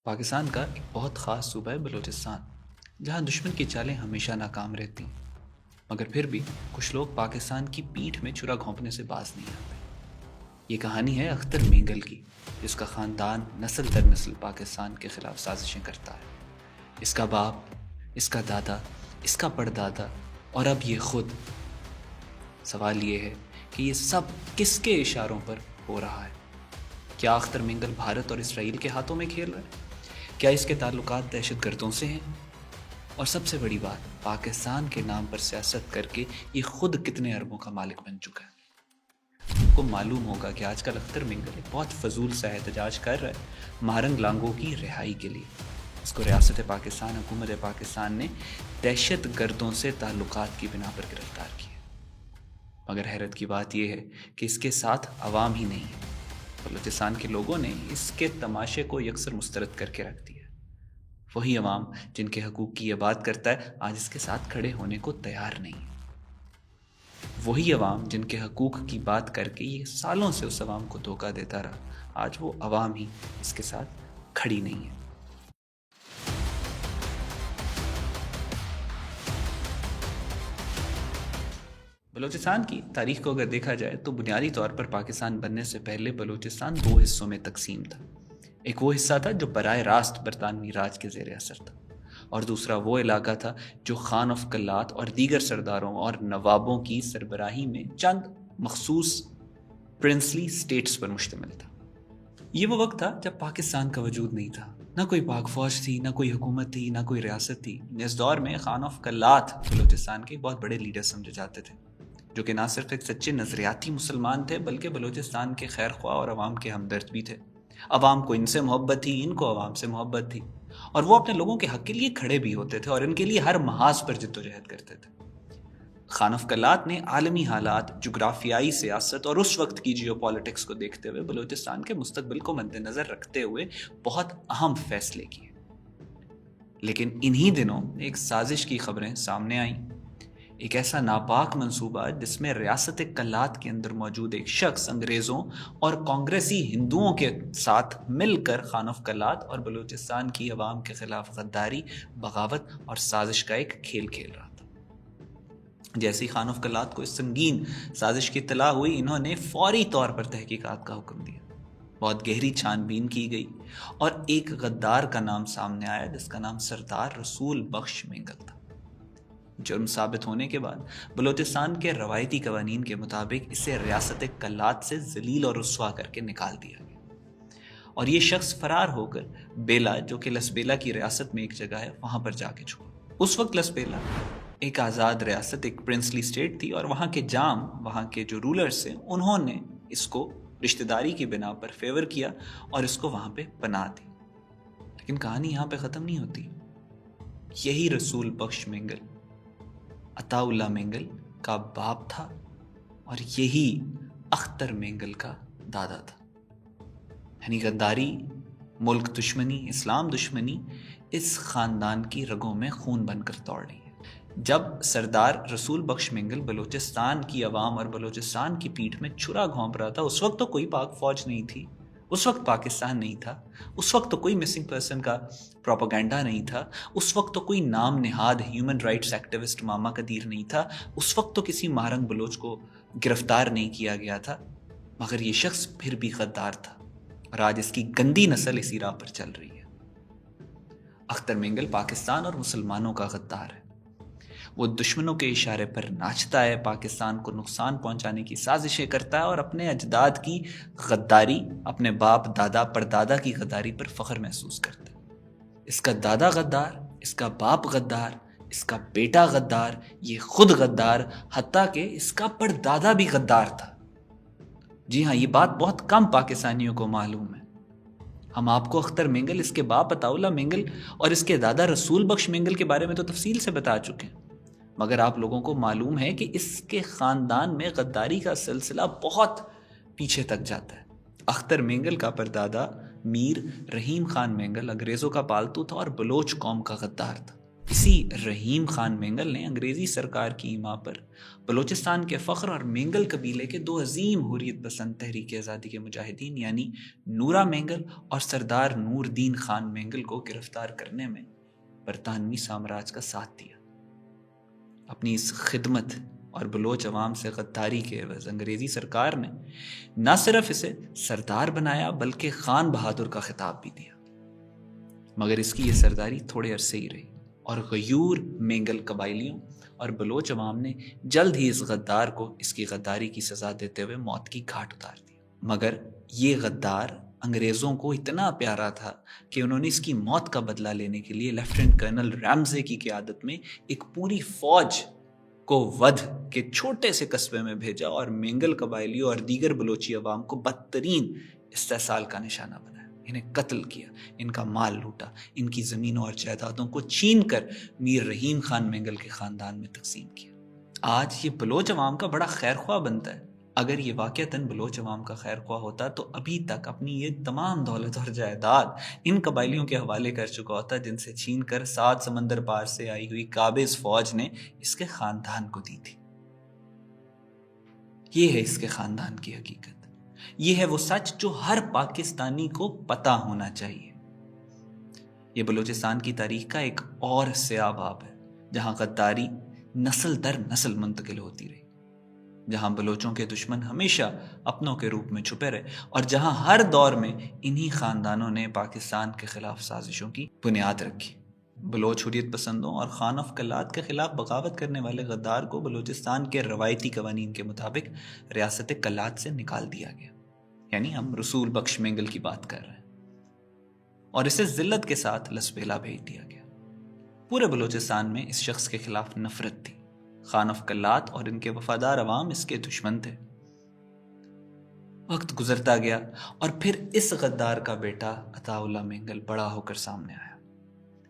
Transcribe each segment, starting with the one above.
پاکستان کا ایک بہت خاص صوبہ ہے بلوچستان، جہاں دشمن کی چالیں ہمیشہ ناکام رہتی ہیں، مگر پھر بھی کچھ لوگ پاکستان کی پیٹھ میں چھرا گھونپنے سے باز نہیں آتے۔ یہ کہانی ہے اختر مینگل کی، جس کا خاندان نسل در نسل پاکستان کے خلاف سازشیں کرتا ہے۔ اس کا باپ، اس کا دادا، اس کا پردادا اور اب یہ خود۔ سوال یہ ہے کہ یہ سب کس کے اشاروں پر ہو رہا ہے؟ کیا اختر مینگل بھارت اور اسرائیل کے ہاتھوں میں کھیل رہا ہے؟ کیا اس کے تعلقات دہشت گردوں سے ہیں؟ اور سب سے بڑی بات، پاکستان کے نام پر سیاست کر کے یہ خود کتنے اربوں کا مالک بن چکا ہے؟ آپ کو معلوم ہوگا کہ آج کل اختر مینگل ایک بہت فضول سا احتجاج کر رہا ہے مہرنگ لانگوں کی رہائی کے لیے۔ اس کو ریاست پاکستان، حکومت پاکستان نے دہشت گردوں سے تعلقات کی بنا پر گرفتار کیا۔ مگر حیرت کی بات یہ ہے کہ اس کے ساتھ عوام ہی نہیں ہے۔ بلوچستان کے لوگوں نے اس کے تماشے کو یکسر مسترد کر کے رکھ دیا۔ وہی عوام جن کے حقوق کی یہ بات کرتا ہے، آج اس کے ساتھ کھڑے ہونے کو تیار نہیں۔ وہی عوام جن کے حقوق کی بات کر کے یہ سالوں سے اس عوام کو دھوکہ دیتا رہا، آج وہ عوام ہی اس کے ساتھ کھڑی نہیں ہے۔ بلوچستان کی تاریخ کو اگر دیکھا جائے تو بنیادی طور پر پاکستان بننے سے پہلے بلوچستان دو حصوں میں تقسیم تھا۔ ایک وہ حصہ تھا جو براہ راست برطانوی راج کے زیر اثر تھا، اور دوسرا وہ علاقہ تھا جو خان آف کلات اور دیگر سرداروں اور نوابوں کی سربراہی میں چند مخصوص پرنسلی سٹیٹس پر مشتمل تھا۔ یہ وہ وقت تھا جب پاکستان کا وجود نہیں تھا، نہ کوئی پاک فوج تھی، نہ کوئی حکومت تھی، نہ کوئی ریاست تھی۔ اس دور میں خان آف کلات بلوچستان کے بہت بڑے لیڈر سمجھے جاتے تھے، جو کہ نہ صرف ایک سچے نظریاتی مسلمان تھے بلکہ بلوچستان کے خیر خواہ اور عوام کے ہمدرد بھی تھے۔ عوام کو ان سے محبت تھی، ان کو عوام سے محبت تھی، اور وہ اپنے لوگوں کے حق کے لیے کھڑے بھی ہوتے تھے اور ان کے لیے ہر محاذ پر جدوجہد کرتے تھے۔ خان آف کلات نے عالمی حالات، جغرافیائی سیاست اور اس وقت کی جیو پالیٹکس کو دیکھتے ہوئے بلوچستان کے مستقبل کو مد نظر رکھتے ہوئے بہت اہم فیصلے کیے۔ لیکن انہی دنوں ایک سازش کی خبریں سامنے آئیں، ایک ایسا ناپاک منصوبہ جس میں ریاست کلات کے اندر موجود ایک شخص انگریزوں اور کانگریسی ہندوؤں کے ساتھ مل کر خان آف کلات اور بلوچستان کی عوام کے خلاف غداری، بغاوت اور سازش کا ایک کھیل کھیل رہا تھا۔ جیسے ہی خان آف کلات کو اس سنگین سازش کی اطلاع ہوئی، انہوں نے فوری طور پر تحقیقات کا حکم دیا۔ بہت گہری چھان بین کی گئی اور ایک غدار کا نام سامنے آیا جس کا نام سردار رسول بخش مینگل تھا۔ جرم ثابت ہونے کے بعد بلوچستان کے روایتی قوانین کے مطابق اسے ریاست کلات سے ذلیل اور رسوا کر کے نکال دیا گیا، اور یہ شخص فرار ہو کر بیلا، جو کہ لسبیلا کی ریاست میں ایک جگہ ہے، وہاں پر جا کے چھپا۔ اس وقت لسبیلا ایک آزاد ریاست، ایک پرنسلی سٹیٹ تھی، اور وہاں کے جام، وہاں کے جو رولرز ہیں، انہوں نے اس کو رشتہ داری کی بنا پر فیور کیا اور اس کو وہاں پہ پناہ دی۔ لیکن کہانی یہاں پہ ختم نہیں ہوتی۔ یہی رسول بخش مینگل عطا اللہ مینگل کا باپ تھا، اور یہی اختر مینگل کا دادا تھا۔ یعنی غداری، ملک دشمنی، اسلام دشمنی اس خاندان کی رگوں میں خون بن کر دوڑ رہی ہے۔ جب سردار رسول بخش مینگل بلوچستان کی عوام اور بلوچستان کی پیٹھ میں چھرا گھونپ رہا تھا، اس وقت تو کوئی پاک فوج نہیں تھی، اس وقت پاکستان نہیں تھا، اس وقت تو کوئی مسنگ پرسن کا پروپیگنڈا نہیں تھا، اس وقت تو کوئی نام نہاد ہیومن رائٹس ایکٹیوسٹ ماما قدیر نہیں تھا، اس وقت تو کسی مہرنگ بلوچ کو گرفتار نہیں کیا گیا تھا، مگر یہ شخص پھر بھی غدار تھا، اور آج اس کی گندی نسل اسی راہ پر چل رہی ہے۔ اختر مینگل پاکستان اور مسلمانوں کا غدار ہے۔ وہ دشمنوں کے اشارے پر ناچتا ہے، پاکستان کو نقصان پہنچانے کی سازشیں کرتا ہے، اور اپنے اجداد کی غداری، اپنے باپ، دادا، پردادا کی غداری پر فخر محسوس کرتا ہے۔ اس کا دادا غدار، اس کا باپ غدار، اس کا بیٹا غدار، یہ خود غدار، حتیٰ کہ اس کا پردادا بھی غدار تھا۔ جی ہاں، یہ بات بہت کم پاکستانیوں کو معلوم ہے۔ ہم آپ کو اختر مینگل، اس کے باپ عطا اللہ مینگل اور اس کے دادا رسول بخش مینگل کے بارے میں تو تفصیل سے بتا چکے ہیں، مگر آپ لوگوں کو معلوم ہے کہ اس کے خاندان میں غداری کا سلسلہ بہت پیچھے تک جاتا ہے۔ اختر مینگل کا پردادا میر رحیم خان مینگل انگریزوں کا پالتو تھا اور بلوچ قوم کا غدار تھا۔ اسی رحیم خان مینگل نے انگریزی سرکار کی ایما پر بلوچستان کے فخر اور مینگل قبیلے کے دو عظیم حریت پسند تحریک آزادی کے مجاہدین یعنی نورا مینگل اور سردار نور دین خان مینگل کو گرفتار کرنے میں برطانوی سامراج کا ساتھ دیا۔ اپنی اس خدمت اور بلوچ عوام سے غداری کے عوض انگریزی سرکار نے نہ صرف اسے سردار بنایا بلکہ خان بہادر کا خطاب بھی دیا، مگر اس کی یہ سرداری تھوڑے عرصے ہی رہی اور غیور مینگل قبائلیوں اور بلوچ عوام نے جلد ہی اس غدار کو اس کی غداری کی سزا دیتے ہوئے موت کی گھاٹ اتار دی۔ مگر یہ غدار انگریزوں کو اتنا پیارا تھا کہ انہوں نے اس کی موت کا بدلہ لینے کے لیے لیفٹیننٹ کرنل رامزے کی قیادت میں ایک پوری فوج کو ودھ کے چھوٹے سے قصبے میں بھیجا اور مینگل قبائلیوں اور دیگر بلوچی عوام کو بدترین استحصال کا نشانہ بنایا۔ انہیں قتل کیا، ان کا مال لوٹا، ان کی زمینوں اور جائیدادوں کو چھین کر میر رحیم خان مینگل کے خاندان میں تقسیم کیا۔ آج یہ بلوچ عوام کا بڑا خیر خواہ بنتا ہے۔ اگر یہ واقعتاً بلوچ عوام کا خیر خواہ ہوتا تو ابھی تک اپنی یہ تمام دولت اور جائیداد ان قبائلیوں کے حوالے کر چکا ہوتا جن سے چھین کر 7 سمندر پار سے آئی ہوئی قابض فوج نے اس کے خاندان کو دی تھی۔ یہ ہے اس کے خاندان کی حقیقت، یہ ہے وہ سچ جو ہر پاکستانی کو پتہ ہونا چاہیے۔ یہ بلوچستان کی تاریخ کا ایک اور سیاہ باب ہے جہاں غداری نسل در نسل منتقل ہوتی رہی، جہاں بلوچوں کے دشمن ہمیشہ اپنوں کے روپ میں چھپے رہے اور جہاں ہر دور میں انہی خاندانوں نے پاکستان کے خلاف سازشوں کی بنیاد رکھی۔ بلوچ حریت پسندوں اور خان آف کلات کے خلاف بغاوت کرنے والے غدار کو بلوچستان کے روایتی قوانین کے مطابق ریاست کلات سے نکال دیا گیا، یعنی ہم رسول بخش مینگل کی بات کر رہے ہیں، اور اسے ذلت کے ساتھ لسبیلا بھیج دیا گیا۔ پورے بلوچستان میں اس شخص کے خلاف نفرت تھی۔ خان آف کلات اور ان کے وفادار عوام اس کے دشمن تھے۔ وقت گزرتا گیا اور پھر اس غدار کا بیٹا عطا اللہ مینگل بڑا ہو کر سامنے آیا۔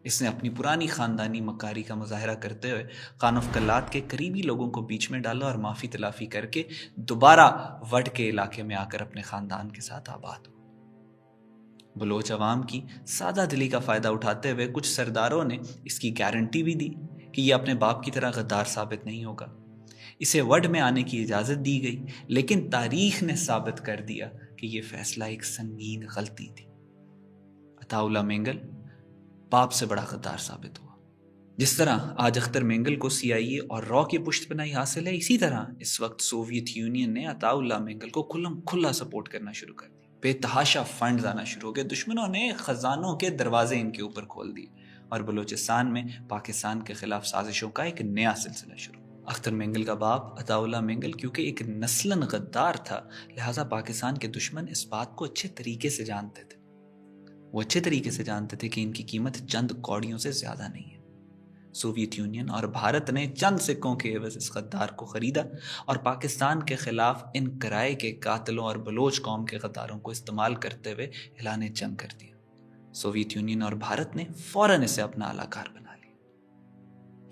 اس نے اپنی پرانی خاندانی مکاری کا مظاہرہ کرتے ہوئے خان آف کلات کے قریبی لوگوں کو بیچ میں ڈالا اور معافی تلافی کر کے دوبارہ وڈ کے علاقے میں آ کر اپنے خاندان کے ساتھ آباد ہوا۔ بلوچ عوام کی سادہ دلی کا فائدہ اٹھاتے ہوئے کچھ سرداروں نے اس کی گارنٹی بھی دی کہ یہ اپنے باپ کی طرح غدار ثابت نہیں ہوگا۔ اسے وڈ میں آنے کی اجازت دی گئی، لیکن تاریخ نے ثابت کر دیا کہ یہ فیصلہ ایک سنگین غلطی تھی۔ عطا اللہ مینگل باپ سے بڑا غدار ثابت ہوا۔ جس طرح آج اختر مینگل کو CIA اور را کی پشت پناہی حاصل ہے، اسی طرح اس وقت سوویت یونین نے عطا اللہ مینگل کو کھلم کھلا سپورٹ کرنا شروع کر دیا۔ بے تحاشا فنڈز آنا شروع ہو گئے، دشمنوں نے خزانوں کے دروازے ان کے اوپر کھول دیے اور بلوچستان میں پاکستان کے خلاف سازشوں کا ایک نیا سلسلہ شروع۔ اختر مینگل کا باپ عطا اللہ مینگل کیونکہ ایک نسلاً غدار تھا، لہٰذا پاکستان کے دشمن اس بات کو اچھے طریقے سے جانتے تھے۔ وہ اچھے طریقے سے جانتے تھے کہ ان کی قیمت چند کوڑیوں سے زیادہ نہیں ہے۔ سوویت یونین اور بھارت نے چند سکوں کے عوض اس غدار کو خریدا اور پاکستان کے خلاف ان کرائے کے قاتلوں اور بلوچ قوم کے غداروں کو استعمال کرتے ہوئے اعلان جنگ کر دیا۔ سوویت یونین اور بھارت نے فوراً اسے اپنا اعلیٰ کار بنا لیا۔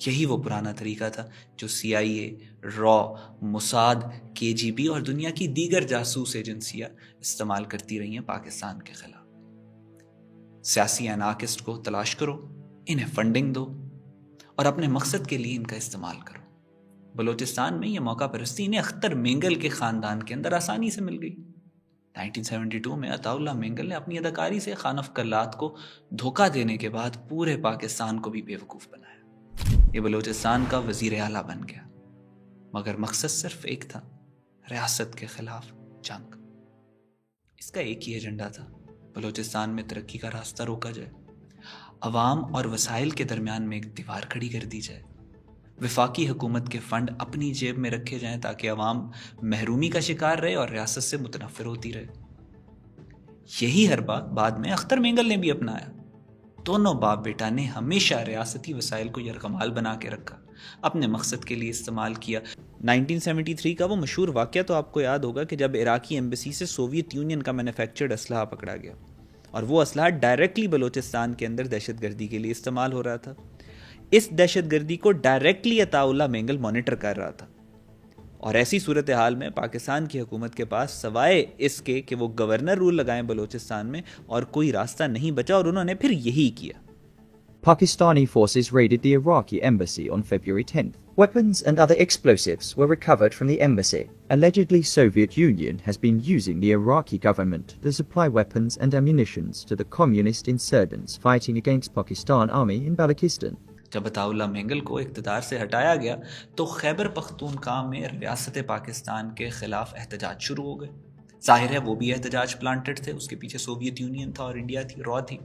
یہی وہ پرانا طریقہ تھا جو CIA، را، موساد، KGB اور دنیا کی دیگر جاسوس ایجنسیاں استعمال کرتی رہی ہیں پاکستان کے خلاف۔ سیاسی انارکسٹ کو تلاش کرو، انہیں فنڈنگ دو اور اپنے مقصد کے لیے ان کا استعمال کرو۔ بلوچستان میں یہ موقع پرستی انہیں اختر مینگل کے خاندان کے اندر آسانی سے مل گئی۔ 1972 میں عطا اللہ مینگل نے اپنی اداکاری سے خان آف کلات کو دھوکہ دینے کے بعد پورے پاکستان کو بھی بیوقوف بنایا۔ یہ بلوچستان کا وزیر اعلیٰ بن گیا، مگر مقصد صرف ایک تھا، ریاست کے خلاف جنگ۔ اس کا ایک ہی ایجنڈا تھا، بلوچستان میں ترقی کا راستہ روکا جائے، عوام اور وسائل کے درمیان میں ایک دیوار کھڑی کر دی جائے، وفاقی حکومت کے فنڈ اپنی جیب میں رکھے جائیں تاکہ عوام محرومی کا شکار رہے اور ریاست سے متنفر ہوتی رہے۔ یہی حربہ بعد میں اختر مینگل نے بھی اپنایا۔ دونوں باپ بیٹا نے ہمیشہ ریاستی وسائل کو یرغمال بنا کے رکھا، اپنے مقصد کے لیے استعمال کیا۔ 1973 کا وہ مشہور واقعہ تو آپ کو یاد ہوگا کہ جب عراقی ایمبیسی سے سوویت یونین کا مینوفیکچرڈ اسلحہ پکڑا گیا اور وہ اسلحہ ڈائریکٹلی بلوچستان کے اندر دہشت گردی کے لیے استعمال ہو رہا تھا۔ اس دہشت گردی کو ڈائریکٹلی عطا اللہ مینگل مانیٹر کر رہا تھا، اور ایسی صورتحال میں پاکستان کی حکومت کے پاس سوائے اس کے کہ وہ گورنر رول لگائیں بلوچستان میں اور کوئی راستہ نہیں بچا، اور انہوں نے پھر یہی کیا۔ Pakistani forces raided the Iraqi embassy on February 10th. Weapons and other explosives were recovered from the embassy. Allegedly, Soviet Union has been using the Iraqi government to supply weapons and ammunitions to the communist insurgents fighting against Pakistan Army in Balochistan. جب عطاءاللہ مینگل کو اقتدار سے ہٹایا گیا تو خیبر پختونخوا میں ریاست پاکستان کے خلاف احتجاج شروع ہو گئے. ظاہر ہے وہ بھی احتجاج پلانٹڈ تھے، اس کے پیچھے سوویت یونین تھا اور انڈیا تھی، را تھی.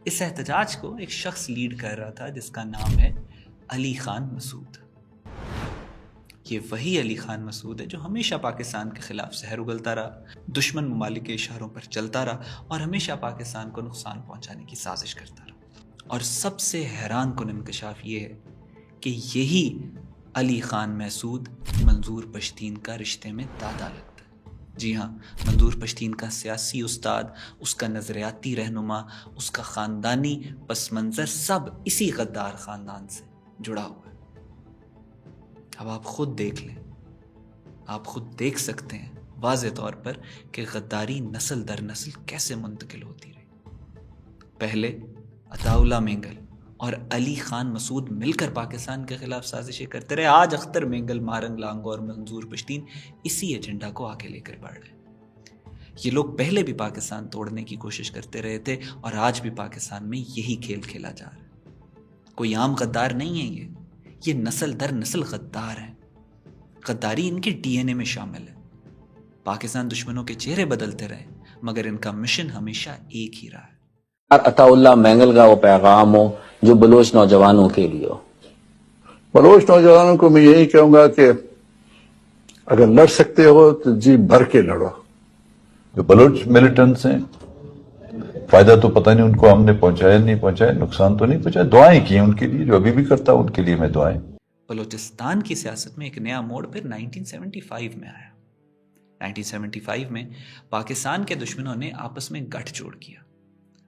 اس احتجاج کو ایک شخص لیڈ کر رہا تھا جس کا نام ہے علی خان مسعود. یہ وہی علی خان مسعود ہے جو ہمیشہ پاکستان کے خلاف زہر اگلتا رہا، دشمن ممالک کے اشاروں پر چلتا رہا اور ہمیشہ پاکستان کو نقصان پہنچانے کی سازش کرتا رہا. اور سب سے حیران کن انکشاف یہ ہے کہ یہی علی خان مسعود منظور پشتین کا رشتے میں دادا لگتا ہے. جی ہاں، منظور پشتین کا سیاسی استاد، اس کا نظریاتی رہنما، اس کا خاندانی پس منظر سب اسی غدار خاندان سے جڑا ہوا ہے. اب آپ خود دیکھ لیں، آپ خود دیکھ سکتے ہیں واضح طور پر کہ غداری نسل در نسل کیسے منتقل ہوتی رہی. پہلے عطاءاللہ مینگل اور علی خان مسعود مل کر پاکستان کے خلاف سازشیں کرتے رہے. آج اختر مینگل، مارنگ لانگو اور منظور پشتین اسی ایجنڈا کو آگے لے کر بڑھ رہے. یہ لوگ پہلے بھی پاکستان توڑنے کی کوشش کرتے رہے تھے اور آج بھی پاکستان میں یہی کھیل کھیلا جا رہا ہے. کوئی عام غدار نہیں ہے، یہ نسل در نسل غدار ہیں. غداری ان کے ڈی این اے میں شامل ہے. پاکستان دشمنوں کے چہرے بدلتے رہے مگر ان کا مشن ہمیشہ ایک ہی رہا ہے. عطاءاللہ مینگل کا وہ پیغام ہو جو بلوچ نوجوانوں کے لیے ہو. بلوچ نوجوانوں کو میں یہی کہوں گا کہ اگر لڑ سکتے ہو تو جی بھر کے لڑو. جو بلوچ ملیٹنٹس ہیں، فائدہ تو پتہ نہیں ان کو ہم نے پہنچایا نہیں پہنچایا، نقصان تو نہیں پہنچایا، دعائیں کی ان کے لیے، جو ابھی بھی کرتا ہوں ان کے لیے میں دعائیں. بلوچستان کی سیاست میں ایک نیا موڑ پھر 1975 میں آیا. 1975 میں پاکستان کے دشمنوں نے آپس میں گٹھ جوڑ کیا،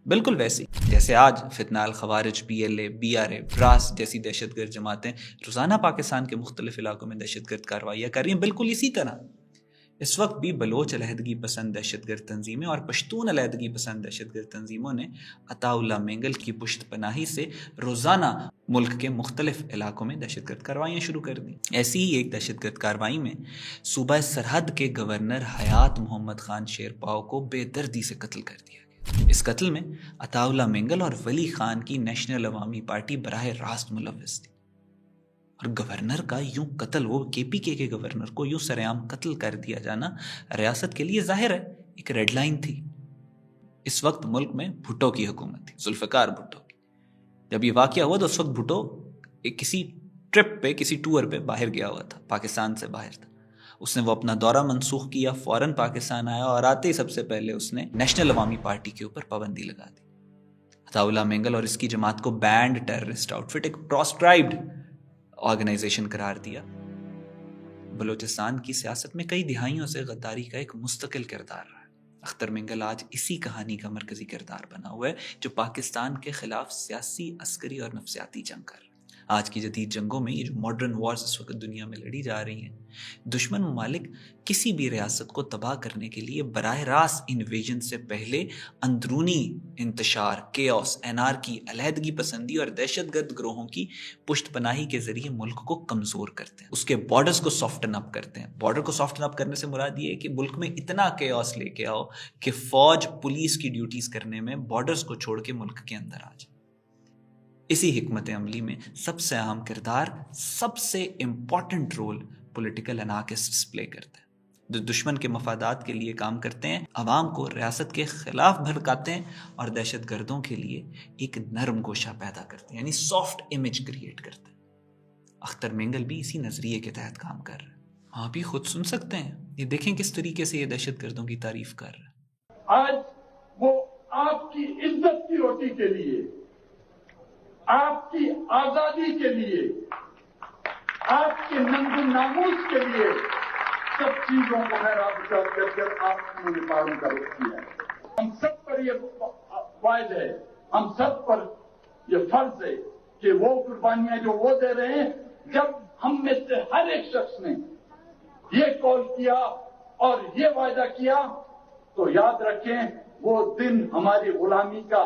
بالکل ویسی جیسے آج فتنہ الخوارج، PLA، BRA، براس جیسی دہشت گرد جماعتیں روزانہ پاکستان کے مختلف علاقوں میں دہشت گرد کارروائیاں کر رہی ہیں. بالکل اسی طرح اس وقت بھی بلوچ علیحدگی پسند دہشت گرد تنظیمیں اور پشتون علیحدگی پسند دہشت گرد تنظیموں نے عطاءاللہ مینگل کی پشت پناہی سے روزانہ ملک کے مختلف علاقوں میں دہشت گرد کارروائیاں شروع کر دیں. ایسی ہی ایک دہشت گرد کارروائی میں صوبہ سرحد کے گورنر حیات محمد خان شیرپاؤ کو بے دردی سے قتل کر دیا. اس قتل میں عطاءاللہ مینگل اور ولی خان کی نیشنل عوامی پارٹی براہ راست ملوث تھی. اور گورنر کا یوں قتل، وہ KPK کے گورنر کو یوں سرعام قتل کر دیا جانا ریاست کے لیے ظاہر ہے ایک ریڈ لائن تھی. اس وقت ملک میں بھٹو کی حکومت تھی، ذوالفقار بھٹو کی. جب یہ واقعہ ہوا تو اس وقت بھٹو ایک کسی ٹرپ پہ، کسی ٹور پہ باہر گیا ہوا تھا، پاکستان سے باہر تھا. اس نے وہ اپنا دورہ منسوخ کیا، فوراً پاکستان آیا اور آتے ہی سب سے پہلے اس نے نیشنل عوامی پارٹی کے اوپر پابندی لگا دی. عطاءاللہ مینگل اور اس کی جماعت کو بینڈ ٹیررسٹ آؤٹ فٹ، ایک پروسکرائبڈ آرگنائزیشن قرار دیا. بلوچستان کی سیاست میں کئی دہائیوں سے غداری کا ایک مستقل کردار رہا ہے. اختر مینگل آج اسی کہانی کا مرکزی کردار بنا ہوا ہے جو پاکستان کے خلاف سیاسی، عسکری اور نفسیاتی جنگ کر رہا ہے. آج کی جدید جنگوں میں یہ جو ماڈرن وارز اس وقت دنیا میں لڑی جا رہی ہیں، دشمن ممالک کسی بھی ریاست کو تباہ کرنے کے لیے براہ راست انویژن سے پہلے اندرونی انتشار، کیوس، انارکی، علیحدگی پسندی اور دہشت گرد گروہوں کی پشت پناہی کے ذریعے ملک کو کمزور کرتے ہیں، اس کے بارڈرز کو سافٹن اپ کرتے ہیں. بارڈر کو سافٹن اپ کرنے سے مراد یہ ہے کہ ملک میں اتنا کیوس لے کے آؤ کہ فوج پولیس کی ڈیوٹیز کرنے میں بارڈرز کو چھوڑ کے ملک کے اندر آ جائے. اسی حکمت عملی میں سب سے اہم کردار، سب سے امپورٹنٹ رول پولیٹیکل انارکسٹس پلے کرتے ہیں، جو دشمن کے مفادات کے لیے کام کرتے ہیں، عوام کو ریاست کے خلاف بھڑکاتے ہیں اور دہشت گردوں کے لیے ایک نرم گوشہ پیدا کرتے ہیں، یعنی سافٹ امیج کریٹ کرتے ہیں. اختر مینگل بھی اسی نظریے کے تحت کام کر رہے ہیں. آپ بھی خود سن سکتے ہیں، یہ دیکھیں کس طریقے سے یہ دہشت گردوں کی تعریف کر رہے ہیں. آج وہ آپ کی عزت کی روٹی کے لیے، آپ کی آزادی کے لیے، آپ کے ننگ و ناموس کے لیے سب چیزوں کو خیرات کر کر آپ نے پالن کر رکھی ہے. ہم سب پر یہ فائد ہے، ہم سب پر یہ فرض ہے کہ وہ قربانیاں جو وہ دے رہے ہیں، جب ہم میں سے ہر ایک شخص نے یہ کال کیا اور یہ وعدہ کیا تو یاد رکھیں وہ دن ہماری غلامی کا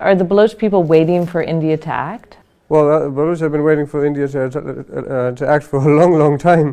Are the Baloch people waiting for India to act? Well, Baloch have been waiting for India to act for a long, long time.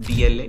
BLA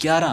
11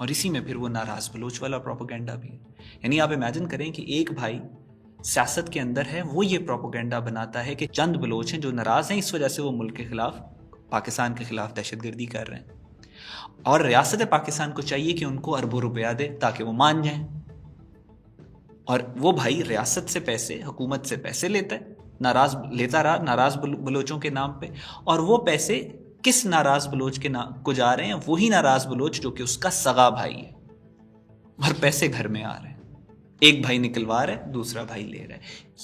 اور اسی میں پھر وہ ناراض بلوچ والا پروپیگنڈا بھی ہے. یعنی آپ امیجن کریں کہ ایک بھائی سیاست کے اندر ہے, وہ یہ پروپیگنڈا بناتا ہے کہ چند بلوچ ہیں جو ناراض ہیں, اس وجہ سے وہ ملک کے خلاف, پاکستان کے خلاف دہشت گردی کر رہے ہیں, اور ریاست پاکستان کو چاہیے کہ ان کو اربوں روپیہ دے تاکہ وہ مان جائیں. اور وہ بھائی ریاست سے پیسے, حکومت سے پیسے لیتا ہے, لیتا رہا ناراض بلوچوں کے نام پہ, اور وہ پیسے کس ناراض بلوچ کے نام کو جا رہے ہیں؟ وہی ناراض بلوچ جو کہ اس کا سگا بھائی ہے, اور پیسے گھر میں آ رہے ہیں. ایک بھائی نکلوا رہا ہے, دوسرا بھائی لے رہا ہے.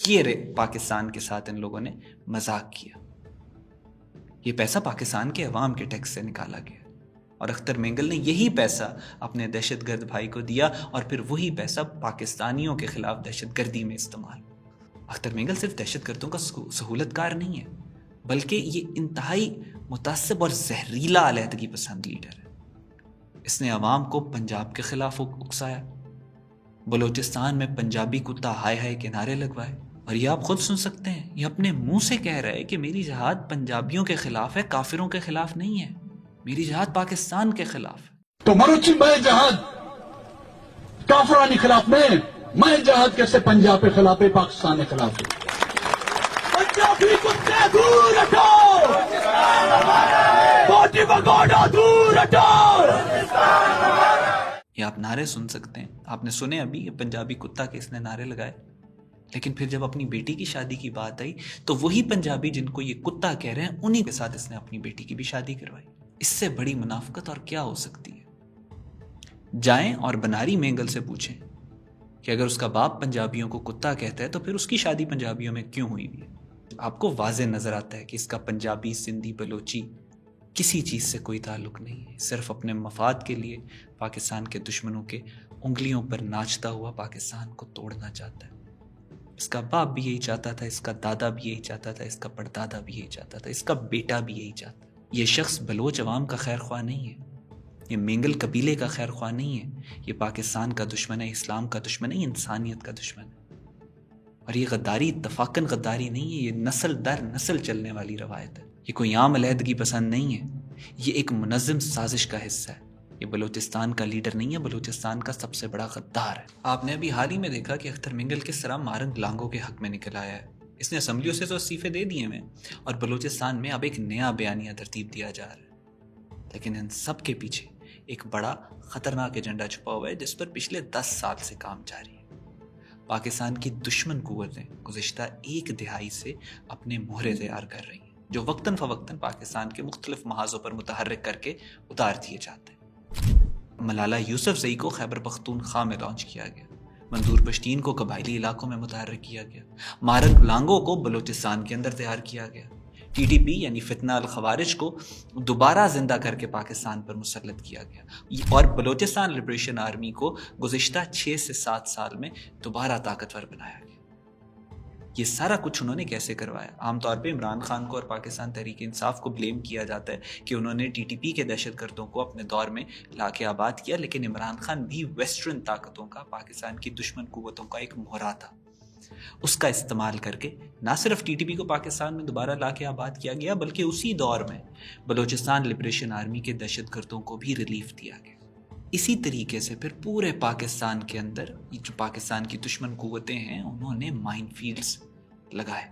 یہ پاکستان کے ساتھ ان لوگوں نے مذاق کیا. یہ پیسہ پاکستان کے عوام کے ٹیکس سے نکالا گیا, اور اختر مینگل نے یہی پیسہ اپنے دہشت گرد بھائی کو دیا, اور پھر وہی پیسہ پاکستانیوں کے خلاف دہشت گردی میں استعمال. اختر مینگل صرف دہشت گردوں کا سہولت کار نہیں ہے, بلکہ یہ انتہائی متعصب اور زہریلا علیحدگی پسند لیڈر ہے. اس نے عوام کو پنجاب کے خلاف اکسایا, بلوچستان میں پنجابی کتا ہائے ہائے کے نعرے لگوائے, اور یہ آپ خود سن سکتے ہیں, یہ اپنے منہ سے کہہ رہا ہے کہ میری جہاد پنجابیوں کے خلاف ہے, کافروں کے خلاف نہیں ہے, میری جہاد پاکستان کے خلاف ہے. تو مروچی میں جہاد کافرانی خلاف میں جہاد کیسے پنجاب کے خلاف ہے, پاکستان کے خلاف ہے. پنجابی کتے دور ہٹو, کوٹی بگوڑا دور ہٹو. یہ آپ نعرے سن سکتے ہیں, آپ نے سنے ابھی یہ پنجابی کتا کے اس نے نعرے لگائے, لیکن پھر جب اپنی بیٹی کی شادی کی بات آئی تو وہی پنجابی جن کو یہ کتا کہہ رہے ہیں انہی کے ساتھ اس نے اپنی بیٹی کی بھی شادی کروائی. اس سے بڑی منافقت اور کیا ہو سکتی ہے؟ جائیں اور بناری مینگل سے پوچھیں کہ اگر اس کا باپ پنجابیوں کو کتا کہتا ہے تو پھر اس کی شادی پنجابیوں میں کیوں ہوئی ہوئی ہے؟ آپ کو واضح نظر آتا ہے کہ اس کا پنجابی, سندھی, بلوچی کسی چیز سے کوئی تعلق نہیں ہے. صرف اپنے مفاد کے لیے پاکستان کے دشمنوں کے انگلیوں پر ناچتا ہوا پاکستان کو توڑنا چاہتا ہے. اس کا باپ بھی یہی چاہتا تھا, اس کا دادا بھی یہی چاہتا تھا, اس کا پردادا بھی یہی چاہتا تھا, اس کا بیٹا بھی یہی چاہتا ہے. یہ شخص بلوچ عوام کا خیر خواہ نہیں ہے, یہ مینگل قبیلے کا خیر خواہ نہیں ہے, یہ پاکستان کا دشمن ہے, اسلام کا دشمن ہے, انسانیت کا دشمن ہے. اور یہ غداری اتفاقاً غداری نہیں ہے, یہ نسل در نسل چلنے والی روایت ہے. یہ کوئی عام علیحدگی پسند نہیں ہے, یہ ایک منظم سازش کا حصہ ہے. یہ بلوچستان کا لیڈر نہیں ہے, بلوچستان کا سب سے بڑا غدار ہے. آپ نے ابھی حال ہی میں دیکھا کہ اختر مینگل کس طرح مارنگ لانگوں کے حق میں نکل آیا ہے. اس نے اسمبلیوں سے تو استعفے دے دیے ہیں, اور بلوچستان میں اب ایک نیا بیانیہ ترتیب دیا جا رہا ہے. لیکن ان سب کے پیچھے ایک بڑا خطرناک ایجنڈا چھپا ہوا ہے جس پر پچھلے 10 سال سے کام جاری ہے. پاکستان کی دشمن قوتیں گزشتہ 1 دہائی سے اپنے مہرے تیار کر رہی ہیں, جو وقتاً فوقتاً پاکستان کے مختلف محاذوں پر متحرک کر کے اتار دیے جاتے ہیں. ملالہ یوسفزئی کو خیبر پختونخوا میں لانچ کیا گیا, منظور پشتین کو قبائلی علاقوں میں متحرک کیا گیا, مارنگ لانگوں کو بلوچستان کے اندر تیار کیا گیا, ٹی ٹی پی یعنی فتنہ الخوارج کو دوبارہ زندہ کر کے پاکستان پر مسلط کیا گیا, اور بلوچستان لبریشن آرمی کو گزشتہ 6 سے 7 سال میں دوبارہ طاقتور بنایا گیا. یہ سارا کچھ انہوں نے کیسے کروایا؟ عام طور پہ عمران خان کو اور پاکستان تحریک انصاف کو بلیم کیا جاتا ہے کہ انہوں نے ٹی ٹی پی کے دہشت گردوں کو اپنے دور میں لا کے آباد کیا, لیکن عمران خان بھی ویسٹرن طاقتوں کا, پاکستان کی دشمن قوتوں کا ایک مہرا تھا. اس کا استعمال کر کے نہ صرف ٹی ٹی پی کو پاکستان میں دوبارہ لا کے آباد کیا گیا, بلکہ اسی دور میں بلوچستان لبریشن آرمی کے دہشت گردوں کو بھی ریلیف دیا گیا. اسی طریقے سے پھر پورے پاکستان کے اندر جو پاکستان کی دشمن قوتیں ہیں انہوں نے مائن فیلڈز لگائے.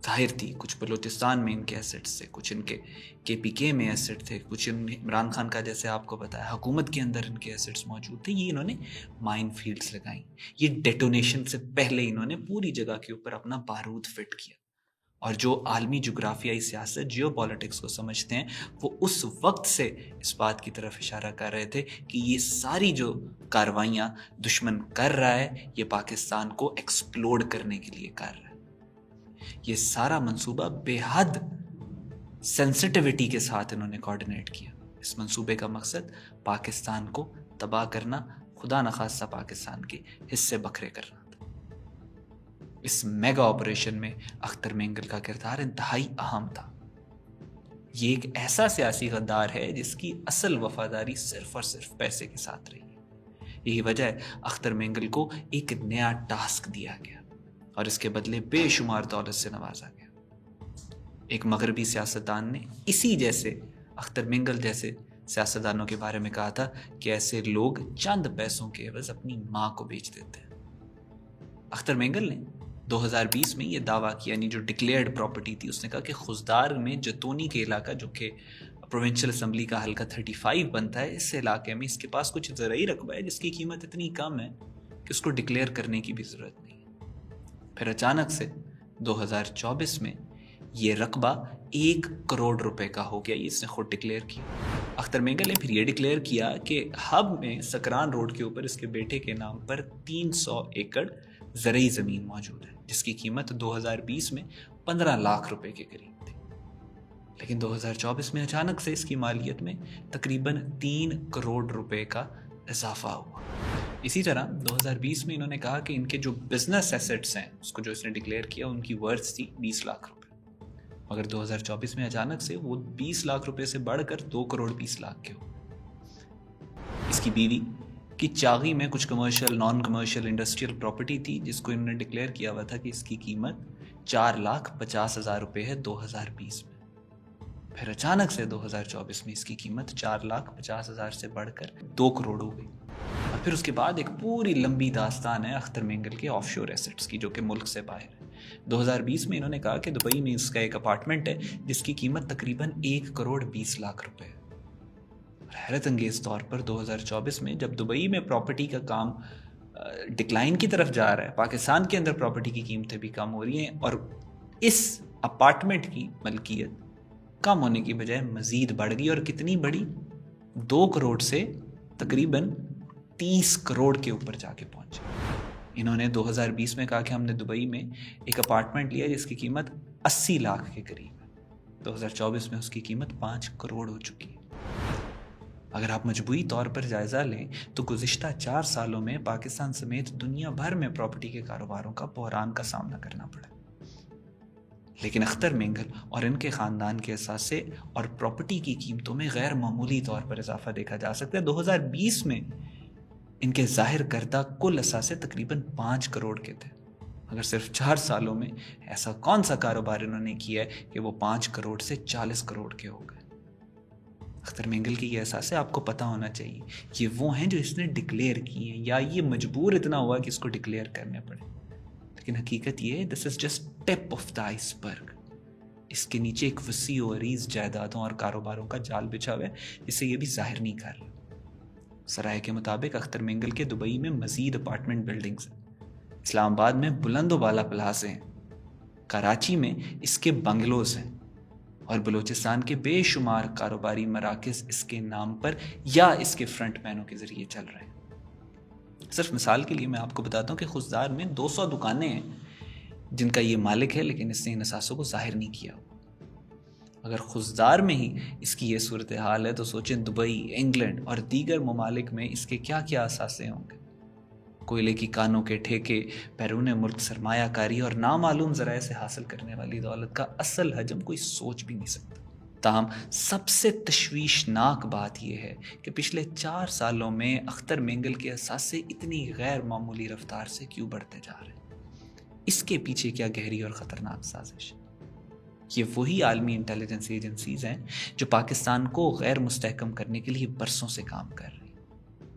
ظاہر تھی کچھ بلوچستان میں ان کے ایسٹس تھے, کچھ ان کے پی کے میں ایسٹ تھے, کچھ عمران خان کا جیسے آپ کو بتایا حکومت کے اندر ان کے ایسٹس موجود تھے. یہ انہوں نے مائن فیلڈز لگائیں. یہ ڈیٹونیشن سے پہلے انہوں نے پوری جگہ کے اوپر اپنا بارود فٹ کیا. اور جو عالمی جغرافیائی سیاست جیو پالیٹکس کو سمجھتے ہیں وہ اس وقت سے اس بات کی طرف اشارہ کر رہے تھے کہ یہ ساری جو کارروائیاں دشمن کر رہا ہے یہ پاکستان کو ایکسپلوڈ کرنے کے لیے کر رہا ہے. یہ سارا منصوبہ بے حد سینسٹیوٹی کے ساتھ انہوں نے کوارڈینیٹ کیا. اس منصوبے کا مقصد پاکستان کو تباہ کرنا, خدا نخواستہ پاکستان کے حصے بکھرے کرنا تھا. اس میگا آپریشن میں اختر مینگل کا کردار انتہائی اہم تھا. یہ ایک ایسا سیاسی غدار ہے جس کی اصل وفاداری صرف اور صرف پیسے کے ساتھ رہی ہے. یہی وجہ ہے اختر مینگل کو ایک نیا ٹاسک دیا گیا اور اس کے بدلے بے شمار دولت سے نوازا گیا. ایک مغربی سیاستدان نے اسی جیسے اختر مینگل جیسے سیاستدانوں کے بارے میں کہا تھا کہ ایسے لوگ چند پیسوں کے عوض اپنی ماں کو بیچ دیتے ہیں۔ اختر مینگل نے 2020 میں یہ دعویٰ کیا، یعنی جو ڈکلیئرڈ پراپرٹی تھی، اس نے کہا کہ خضدار میں جتونی کے علاقہ جو کہ پروونشل اسمبلی کا حلقہ 35 بنتا ہے، اس علاقے میں اس کے پاس کچھ زرعی رقبہ ہے جس کی قیمت اتنی کم ہے کہ اس کو ڈکلیئر کرنے کی بھی ضرورت نہیں ہے۔ پھر اچانک سے 2024 میں یہ رقبہ 1 کروڑ روپے کا ہو گیا، یہ اس نے خود ڈکلیئر کیا۔ اختر مینگل نے پھر یہ ڈکلیئر کیا کہ ہب میں سکران روڈ کے اوپر اس کے بیٹے کے نام پر 300 ایکڑ زرعی زمین موجود ہے، جس کی قیمت 2020 میں 15 لاکھ روپے کے قریب تھی، لیکن 2024 میں اچانک سے اس کی مالیت میں تقریباً 3 کروڑ روپے کا اضافہ ہوا۔ اسی طرح 2020 میں انہوں نے کہا کہ ان کے جو بزنس ایسٹس ہیں، اس کو جو اس نے ڈکلیئر کیا، ان کی ورتھ تھی 20 لاکھ روپے، مگر 2024 میں اچانک سے وہ 20 لاکھ روپے سے بڑھ کر 2 کروڑ 20 لاکھ کے ہو۔ اس کی بیوی کی چاغی میں کچھ commercial, naan commercial, industrial property تھی جس کو انہوں نے ڈکلیئر کیا ہوا تھا کہ اس کی قیمت 4,50,000 روپے ہے 2020 میں۔ پھر اچانک سے 2024 میں اس کی قیمت 4,50,000 سے بڑھ کر 2 کروڑ ہو گئی۔ اور پھر اس کے بعد ایک پوری لمبی داستان ہے اختر مینگل کے آف شور ایسٹس کی، جو کہ ملک سے باہر ہے۔ 2020 میں انہوں نے کہا کہ دبئی میں اس کا ایک اپارٹمنٹ ہے جس کی قیمت تقریباً 1 کروڑ 20 لاکھ روپے ہے۔ حیرت انگیز طور پر 2024 میں جب دبئی میں پراپرٹی کا کام ڈکلائن کی طرف جا رہا ہے، پاکستان کے اندر پراپرٹی کی قیمتیں بھی کم ہو رہی ہیں، اور اس اپارٹمنٹ کی ملکیت کم ہونے کی بجائے مزید بڑھ گئی، اور کتنی بڑی؟ 2 کروڑ سے تقریباً 30 کروڑ کے اوپر جا کے پہنچے۔ انہوں نے 2020 میں کہا کہ ہم نے دبئی میں ایک اپارٹمنٹ لیا جس کی قیمت 80 لاکھ کے قریب ہے، 2024 میں اس کی قیمت 5 کروڑ ہو چکی ہے۔ اگر آپ مجموعی طور پر جائزہ لیں تو گزشتہ 4 سالوں میں پاکستان سمیت دنیا بھر میں پراپرٹی کے کاروباروں کا بحران کا سامنا کرنا پڑا، لیکن اختر مینگل اور ان کے خاندان کے اثاثے اور پراپرٹی کی قیمتوں میں غیر معمولی طور پر اضافہ دیکھا جا سکتا ہے۔ 2020 میں ان کے ظاہر کردہ کل اثاثے تقریباً 5 کروڑ کے تھے، اگر صرف 4 سالوں میں ایسا کون سا کاروبار انہوں نے کیا ہے کہ وہ 5 کروڑ سے 40 کروڑ کے ہو گئے۔ اختر مینگل کی یہ اثاثے آپ کو پتہ ہونا چاہیے، یہ وہ ہیں جو اس نے ڈکلیئر کی ہیں، یا یہ مجبور اتنا ہوا کہ اس کو ڈکلیئر کرنے پڑے، لیکن حقیقت یہ ہے this is just tip of the iceberg. اس کے نیچے ایک وسیع و عریض جائیدادوں اور کاروباروں کا جال بچھا ہوا ہے جسے یہ بھی ظاہر نہیں کر رہا۔ سرائے کے مطابق اختر مینگل کے دبئی میں مزید اپارٹمنٹ بلڈنگز ہیں، اسلام آباد میں بلند و بالا پلازے ہیں، کراچی میں اس کے بنگلوز ہیں، اور بلوچستان کے بے شمار کاروباری مراکز اس کے نام پر یا اس کے فرنٹ مینوں کے ذریعے چل رہے ہیں۔ صرف مثال کے لیے میں آپ کو بتاتا ہوں کہ خضدار میں 200 دکانیں ہیں جن کا یہ مالک ہے، لیکن اس نے ان اثاثوں کو ظاہر نہیں کیا۔ اگر خضدار میں ہی اس کی یہ صورتحال ہے تو سوچیں دبئی، انگلینڈ اور دیگر ممالک میں اس کے کیا کیا اثاثے ہوں گے۔ کوئلے کی کانوں کے ٹھیکے، بیرون ملک سرمایہ کاری اور نامعلوم ذرائع سے حاصل کرنے والی دولت کا اصل حجم کوئی سوچ بھی نہیں سکتا۔ تاہم سب سے تشویشناک بات یہ ہے کہ پچھلے 4 سالوں میں اختر مینگل کے اثاثے اتنی غیر معمولی رفتار سے کیوں بڑھتے جا رہے ہیں؟ اس کے پیچھے کیا گہری اور خطرناک سازش ہے؟ یہ وہی عالمی انٹیلیجنس ایجنسیز ہیں جو پاکستان کو غیر مستحکم کرنے کے لیے برسوں سے کام کر رہی ہیں۔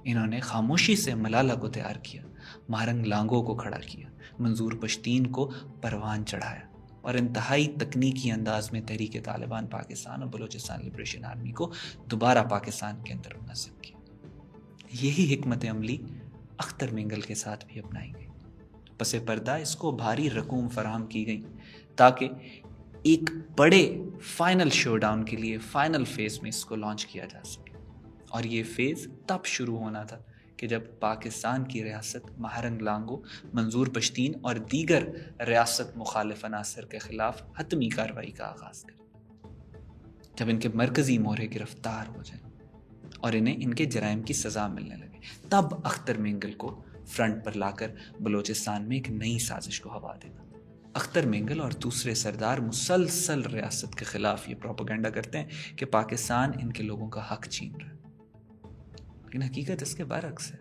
انہوں نے خاموشی سے ملالہ کو تیار کیا، مہرنگ لانگوں کو کھڑا کیا، منظور پشتین کو پروان چڑھایا، اور انتہائی تکنیکی انداز میں تحریک طالبان پاکستان اور بلوچستان لبریشن آرمی کو دوبارہ پاکستان کے اندر منظم کیا۔ یہی حکمت عملی اختر مینگل کے ساتھ بھی اپنائی گئی۔ پس پردہ اس کو بھاری رقوم فراہم کی گئی تاکہ ایک بڑے فائنل شو ڈاؤن کے لیے فائنل فیز میں اس کو لانچ کیا جا سکے، اور یہ فیز تب شروع ہونا تھا کہ جب پاکستان کی ریاست مہرنگ لانگو، منظور پشتین اور دیگر ریاست مخالف عناصر کے خلاف حتمی کارروائی کا آغاز کرے، جب ان کے مرکزی مورے گرفتار ہو جائیں اور انہیں ان کے جرائم کی سزا ملنے لگے، تب اختر مینگل کو فرنٹ پر لا کر بلوچستان میں ایک نئی سازش کو ہوا دینا۔ اختر مینگل اور دوسرے سردار مسلسل ریاست کے خلاف یہ پروپیگنڈا کرتے ہیں کہ پاکستان ان کے لوگوں کا حق چھین رہا ہے، لیکن حقیقت اس کے برعکس ہے۔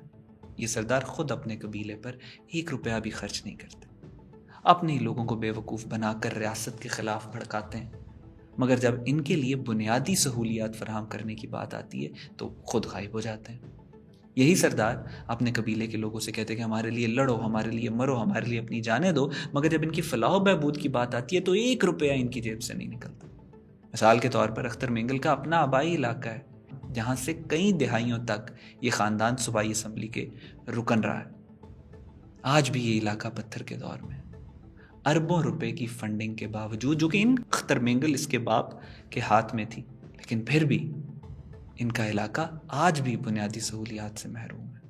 یہ سردار خود اپنے قبیلے پر 1 روپیہ بھی خرچ نہیں کرتے، اپنے ہی لوگوں کو بے وقوف بنا کر ریاست کے خلاف بھڑکاتے ہیں، مگر جب ان کے لیے بنیادی سہولیات فراہم کرنے کی بات آتی ہے تو خود غائب ہو جاتے ہیں. یہی سردار اپنے قبیلے کے لوگوں سے کہتے ہیں کہ ہمارے لیے لڑو، ہمارے لیے مرو، ہمارے لیے اپنی جانیں دو، مگر جب ان کی فلاح و بہبود کی بات آتی ہے تو 1 روپیہ ان کی جیب سے نہیں نکلتا. مثال کے طور پر اختر مینگل کا اپنا آبائی علاقہ ہے جہاں سے کئی دہائیوں تک یہ خاندان صوبائی اسمبلی کے رکن رہا ہے. آج بھی یہ علاقہ پتھر کے دور میں اربوں روپے کی فنڈنگ کے باوجود، جو کہ ان اختر مینگل اس کے باپ کے ہاتھ میں تھی، لیکن پھر بھی ان کا علاقہ آج بھی بنیادی سہولیات سے محروم ہے.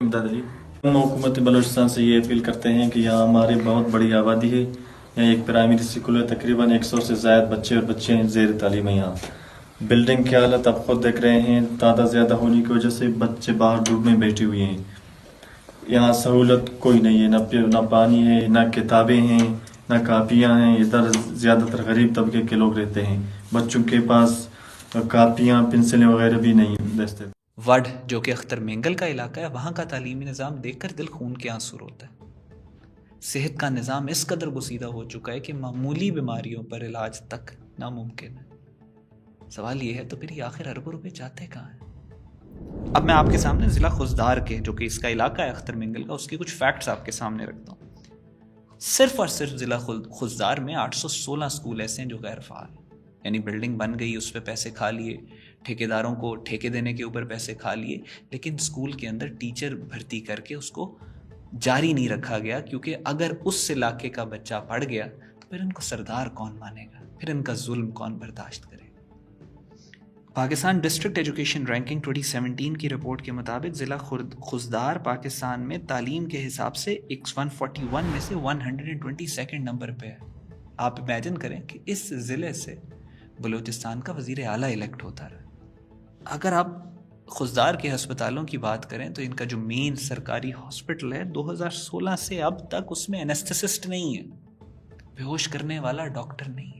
امداد علی، ہم حکومت بلوچستان سے یہ اپیل کرتے ہیں کہ یہاں ہمارے بہت بڑی آبادی ہے. یہاں ایک پرائمری اسکول ہے، تقریباً 100 سے زائد بچے اور بچے ہیں زیر تعلیم ہے. یہاں بلڈنگ کی حالت آپ خود دیکھ رہے ہیں، تعداد زیادہ ہونے کی وجہ سے بچے باہر دھوپ میں بیٹھے ہوئے ہیں. یہاں سہولت کوئی نہیں ہے، نہ پانی ہے، نہ کتابیں ہیں، نہ کاپیاں ہیں. ادھر زیادہ تر غریب طبقے کے لوگ رہتے ہیں، بچوں کے پاس کاپیاں پنسلیں وغیرہ بھی نہیں دستیاب. وڈ جو کہ اختر مینگل کا علاقہ ہے، وہاں کا تعلیمی نظام دیکھ کر دل خون کے آنسو روتا ہے. صحت کا نظام اس قدر گسیدہ ہو چکا ہے کہ معمولی بیماریوں پر علاج تک ناممکن ہے. سوال یہ ہے تو پھر یہ آخر اربوں روپے جاتے کہاں ہیں؟ اب میں آپ کے سامنے ضلع خزدار کے، جو کہ اس کا علاقہ ہے اختر مینگل کا، اس کے کچھ فیکٹس آپ کے سامنے رکھتا ہوں. صرف اور صرف ضلع خزدار میں 816 اسکول ایسے ہیں جو غیر فعال ہیں. یعنی بلڈنگ بن گئی، اس پہ پیسے کھا لیے، ٹھیکیداروں کو ٹھیکے دینے کے اوپر پیسے کھا لیے، لیکن اسکول کے اندر ٹیچر بھرتی کر کے اس کو جاری نہیں رکھا گیا، کیونکہ اگر اس علاقے کا بچہ پڑھ گیا تو پھر ان کو سردار کون مانے گا، پھر ان کا ظلم کون برداشت کرے گا. پاکستان ڈسٹرکٹ ایجوکیشن رینکنگ 2017 کی رپورٹ کے مطابق ضلع خزدار پاکستان میں تعلیم کے حساب سے 141 میں سے 122 نمبر پہ ہے. آپ امیجن کریں کہ اس ضلع سے بلوچستان کا وزیر اعلیٰ الیکٹ ہوتا رہا. اگر آپ خزدار کے ہسپتالوں کی بات کریں تو ان کا جو مین سرکاری ہاسپٹل ہے، 2016 سے اب تک اس میں انیستھیسسٹ نہیں ہے، بے ہوش کرنے والا ڈاکٹر نہیں ہے.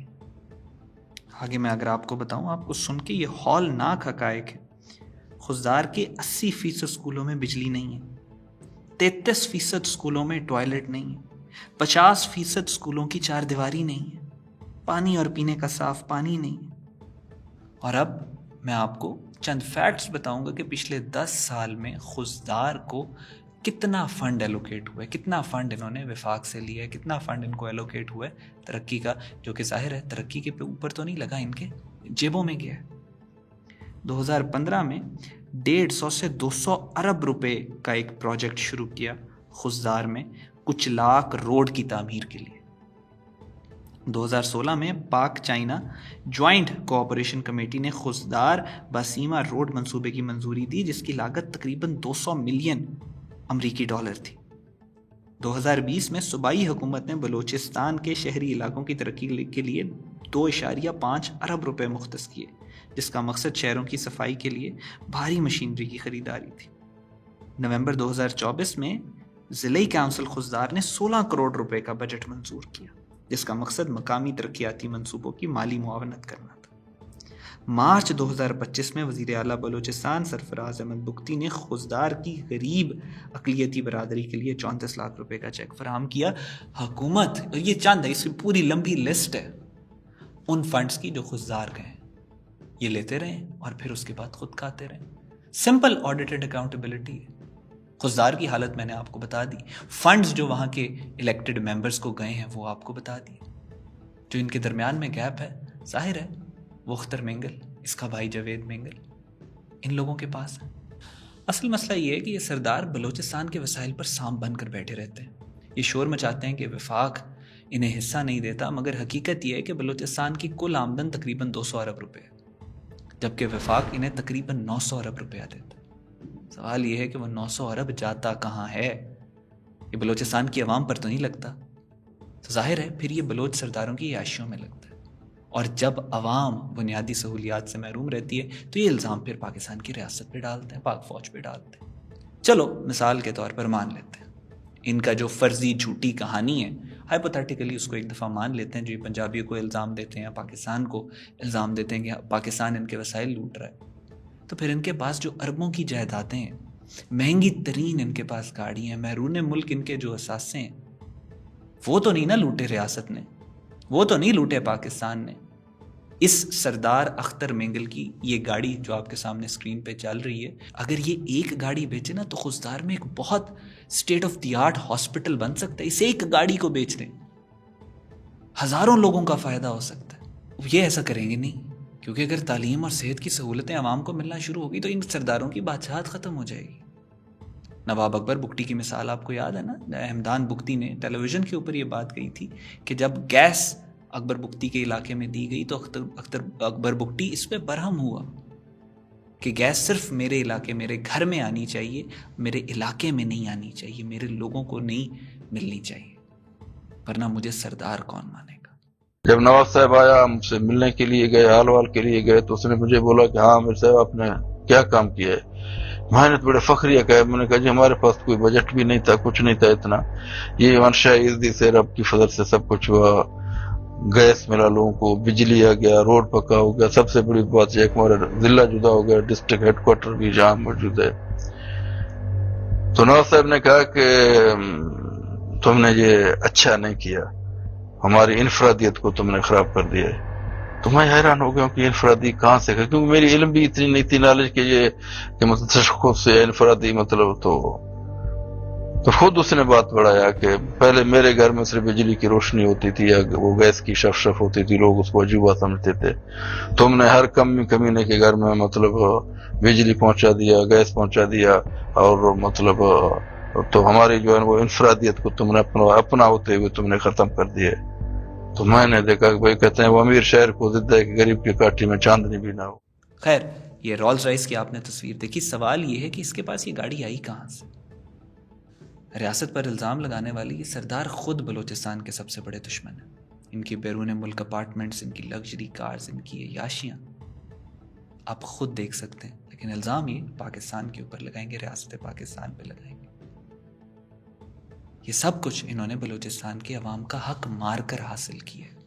آگے میں اگر آپ کو بتاؤں، آپ کو سن کے یہ ہولناک حقائق ہے. خزدار کے 80% اسکولوں میں بجلی نہیں ہے، 33% اسکولوں میں ٹوائلٹ نہیں ہے، 50% اسکولوں کی 4 دیواری نہیں ہے، پانی اور پینے کا صاف پانی نہیں ہے. اور اب میں آپ کو چند فیکٹس بتاؤں گا کہ پچھلے 10 سال میں خزدار کو کتنا فنڈ ایلوکیٹ ہوا ہے، کتنا فنڈ انہوں نے وفاق سے لیا ہے، کتنا فنڈ ان کو ایلوکیٹ ہوا ہے ترقی کا، جو کہ ظاہر ہے ترقی کے اوپر تو نہیں لگا، ان کے جیبوں میں گیا ہے. 2015 میں 150 سے 200 ارب روپے کا ایک پروجیکٹ شروع کیا خزدار میں کچھ لاکھ روڈ کی تعمیر کے لیے. 2016 میں پاک چائنا جوائنٹ کوآپریشن کمیٹی نے خزدار باسیما روڈ منصوبے کی منظوری دی، جس کی لاگت تقریباً 200 ملین امریکی ڈالر تھی. 2020 میں صوبائی حکومت نے بلوچستان کے شہری علاقوں کی ترقی کے لیے 2.5 ارب روپے مختص کیے، جس کا مقصد شہروں کی صفائی کے لیے بھاری مشینری کی خریداری تھی. نومبر 2024 میں ضلعی کونسل خزدار نے 16 کروڑ روپے کا بجٹ منظور کیا، جس کا مقصد مقامی ترقیاتی منصوبوں کی مالی معاونت کرنا تھا. مارچ 2025 میں وزیر اعلیٰ بلوچستان سرفراز احمد بگٹی نے خزدار کی غریب اقلیتی برادری کے لیے 34 لاکھ روپے کا چیک فراہم کیا. حکومت، اور یہ چند ہے، اس کی پوری لمبی لسٹ ہے ان فنڈز کی جو خزدار گئے، یہ لیتے رہیں اور پھر اس کے بعد خود کھاتے رہیں. سمپل آڈیٹڈ اکاؤنٹیبلٹی ہے. خزدار کی حالت میں نے آپ کو بتا دی، فنڈز جو وہاں کے الیکٹڈ ممبرز کو گئے ہیں وہ آپ کو بتا دی. جو ان کے درمیان میں گیپ ہے، ظاہر ہے وہ اختر مینگل، اس کا بھائی جاوید مینگل، ان لوگوں کے پاس ہے. اصل مسئلہ یہ ہے کہ یہ سردار بلوچستان کے وسائل پر سانپ بن کر بیٹھے رہتے ہیں. یہ شور مچاتے ہیں کہ وفاق انہیں حصہ نہیں دیتا، مگر حقیقت یہ ہے کہ بلوچستان کی کل آمدن تقریباً 200 ارب روپے ہے، جبکہ وفاق انہیں تقریباً 900 ارب روپیہ دیتا ہے. سوال یہ ہے کہ وہ 900 ارب جاتا کہاں ہے؟ یہ بلوچستان کی عوام پر تو نہیں لگتا، تو ظاہر ہے پھر یہ بلوچ سرداروں کی عیاشیوں میں لگتا ہے. اور جب عوام بنیادی سہولیات سے محروم رہتی ہے تو یہ الزام پھر پاکستان کی ریاست پہ ڈالتے ہیں، پاک فوج پہ ڈالتے ہیں. چلو مثال کے طور پر مان لیتے ہیں ان کا جو فرضی جھوٹی کہانی ہے، ہائپوتھیٹیکلی اس کو ایک دفعہ مان لیتے ہیں، جو یہ پنجابیوں کو الزام دیتے ہیں، پاکستان کو الزام دیتے ہیں کہ پاکستان ان کے وسائل لوٹ رہا ہے. تو پھر ان کے پاس جو اربوں کی جائیدادیں ہیں، مہنگی ترین ان کے پاس گاڑیاں ہیں، بیرون ملک ان کے جو اثاثے ہیں، وہ تو نہیں نہ لوٹے ریاست نے، وہ تو نہیں لوٹے پاکستان نے. اس سردار اختر مینگل کی یہ گاڑی جو آپ کے سامنے اسکرین پہ چل رہی ہے، اگر یہ ایک گاڑی بیچے نا تو خوزدار میں ایک بہت state of the art hospital بن سکتا ہے. اس ایک گاڑی کو بیچ دیں، ہزاروں لوگوں کا فائدہ ہو سکتا ہے. یہ ایسا کریں گے نہیں، کیونکہ اگر تعلیم اور صحت کی سہولتیں عوام کو ملنا شروع ہوگی تو ان سرداروں کی بادشاہت ختم ہو جائے گی. نواب اکبر بگٹی کی مثال آپ کو یاد ہے نا، ہمدان بگٹی نے ٹیلی ویژن کے اوپر یہ بات کہی تھی کہ جب گیس اکبر بگٹی کے علاقے میں دی گئی تو اکبر بگٹی اس پہ برہم ہوا کہ گیس صرف میرے علاقے، میرے گھر میں آنی چاہیے، میرے علاقے میں نہیں آنی چاہیے، میرے لوگوں کو نہیں ملنی چاہیے، ورنہ مجھے سردار کون مانے گا. جب نواب صاحب آیا ہم سے ملنے کے لیے گئے، حال وال کے لیے گئے، تو اس نے مجھے بولا کہ ہاں امیر صاحب آپ نے کیا کام کیا ہے. میں نے بڑے فخریہ کہا، میں نے کہا جی ہمارے پاس کوئی بجٹ بھی نہیں تھا، کچھ نہیں تھا اتنا، یہ منشا عزتی سے رب کی فضل سے سب کچھ ہوا. گیس ملا لوگوں کو، بجلی آ گیا، روڈ پکا ہو گیا. سب سے بڑی بات یہ ہمارا ضلع جدا ہو گیا، ڈسٹرکٹ ہیڈ کوارٹر بھی جہاں موجود ہے. تو نواز صاحب نے کہا کہ تم نے یہ اچھا نہیں کیا، ہماری انفرادیت کو تم نے خراب کر دیا ہے. تو میں حیران ہو گیا کہ انفرادی کہاں سے، کیونکہ میری علم بھی اتنی نہیں تھی، نالج کہ یہ کہ مطلب تشخص سے انفرادی مطلب. تو خود اس نے بات بڑھایا کہ پہلے میرے گھر میں صرف بجلی کی روشنی ہوتی تھی یا وہ گیس کی شف ہوتی تھی، لوگ اس کو عجوبہ سمجھتے تھے. تم نے ہر کمینے کے گھر میں مطلب بجلی پہنچا دیا، گیس پہنچا دیا، اور مطلب تو ہماری جو ہے وہ انفرادیت کو تم نے اپنا ہوتے ہوئے تم نے ختم کر دیا. تو میں نے دیکھا کہ بھائی کہتے ہیں وہ امیر شہر کو ضد ہے کہ غریب کی کاٹھی میں چاندنی بھی نہ ہو. خیر، یہ رولز رائس کی آپ نے تصویر دیکھی. سوال یہ ہے کہ اس کے پاس یہ گاڑی آئی کہاں سے؟ ریاست پر الزام لگانے والی یہ سردار خود بلوچستان کے سب سے بڑے دشمن ہیں. ان کی بیرون ملک اپارٹمنٹس، ان کی لگژری کارز، ان کی عیاشیاں آپ خود دیکھ سکتے ہیں. لیکن الزام یہ پاکستان کے اوپر لگائیں گے، ریاست پاکستان پہ لگائیں گے. یہ سب کچھ انہوں نے بلوچستان کے عوام کا حق مار کر حاصل کیا ہے.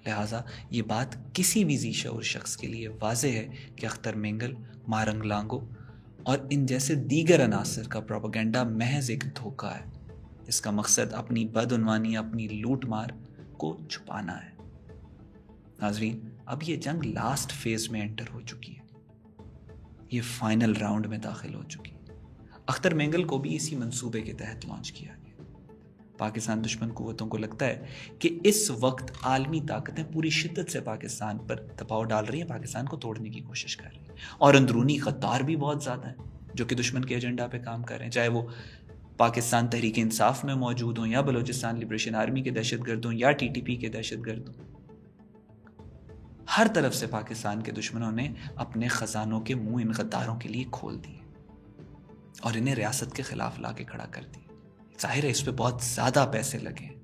لہٰذا یہ بات کسی بھی ذی شعور شخص کے لیے واضح ہے کہ اختر مینگل، مارنگ لانگو اور ان جیسے دیگر عناصر کا پروپیگنڈا محض ایک دھوکہ ہے. اس کا مقصد اپنی بدعنوانی، اپنی لوٹ مار کو چھپانا ہے. ناظرین، اب یہ جنگ لاسٹ فیز میں انٹر ہو چکی ہے، یہ فائنل راؤنڈ میں داخل ہو چکی ہے. اختر مینگل کو بھی اسی منصوبے کے تحت لانچ کیا گیا. پاکستان دشمن قوتوں کو لگتا ہے کہ اس وقت عالمی طاقتیں پوری شدت سے پاکستان پر دباؤ ڈال رہی ہیں، پاکستان کو توڑنے کی کوشش کر رہی ہیں، اور اندرونی غدار بھی بہت زیادہ ہیں جو کہ دشمن کے ایجنڈا پہ کام کر رہے ہیں، چاہے وہ پاکستان تحریک انصاف میں موجود ہوں یا بلوچستان لبریشن آرمی کے دہشت گرد ہوں یا ٹی ٹی پی کے دہشت گرد ہوں. ہر طرف سے پاکستان کے دشمنوں نے اپنے خزانوں کے منہ ان غداروں کے لیے کھول دیے اور انہیں ریاست کے خلاف لا کے کھڑا کر دیا. ظاہر ہے اس پہ بہت زیادہ پیسے لگے ہیں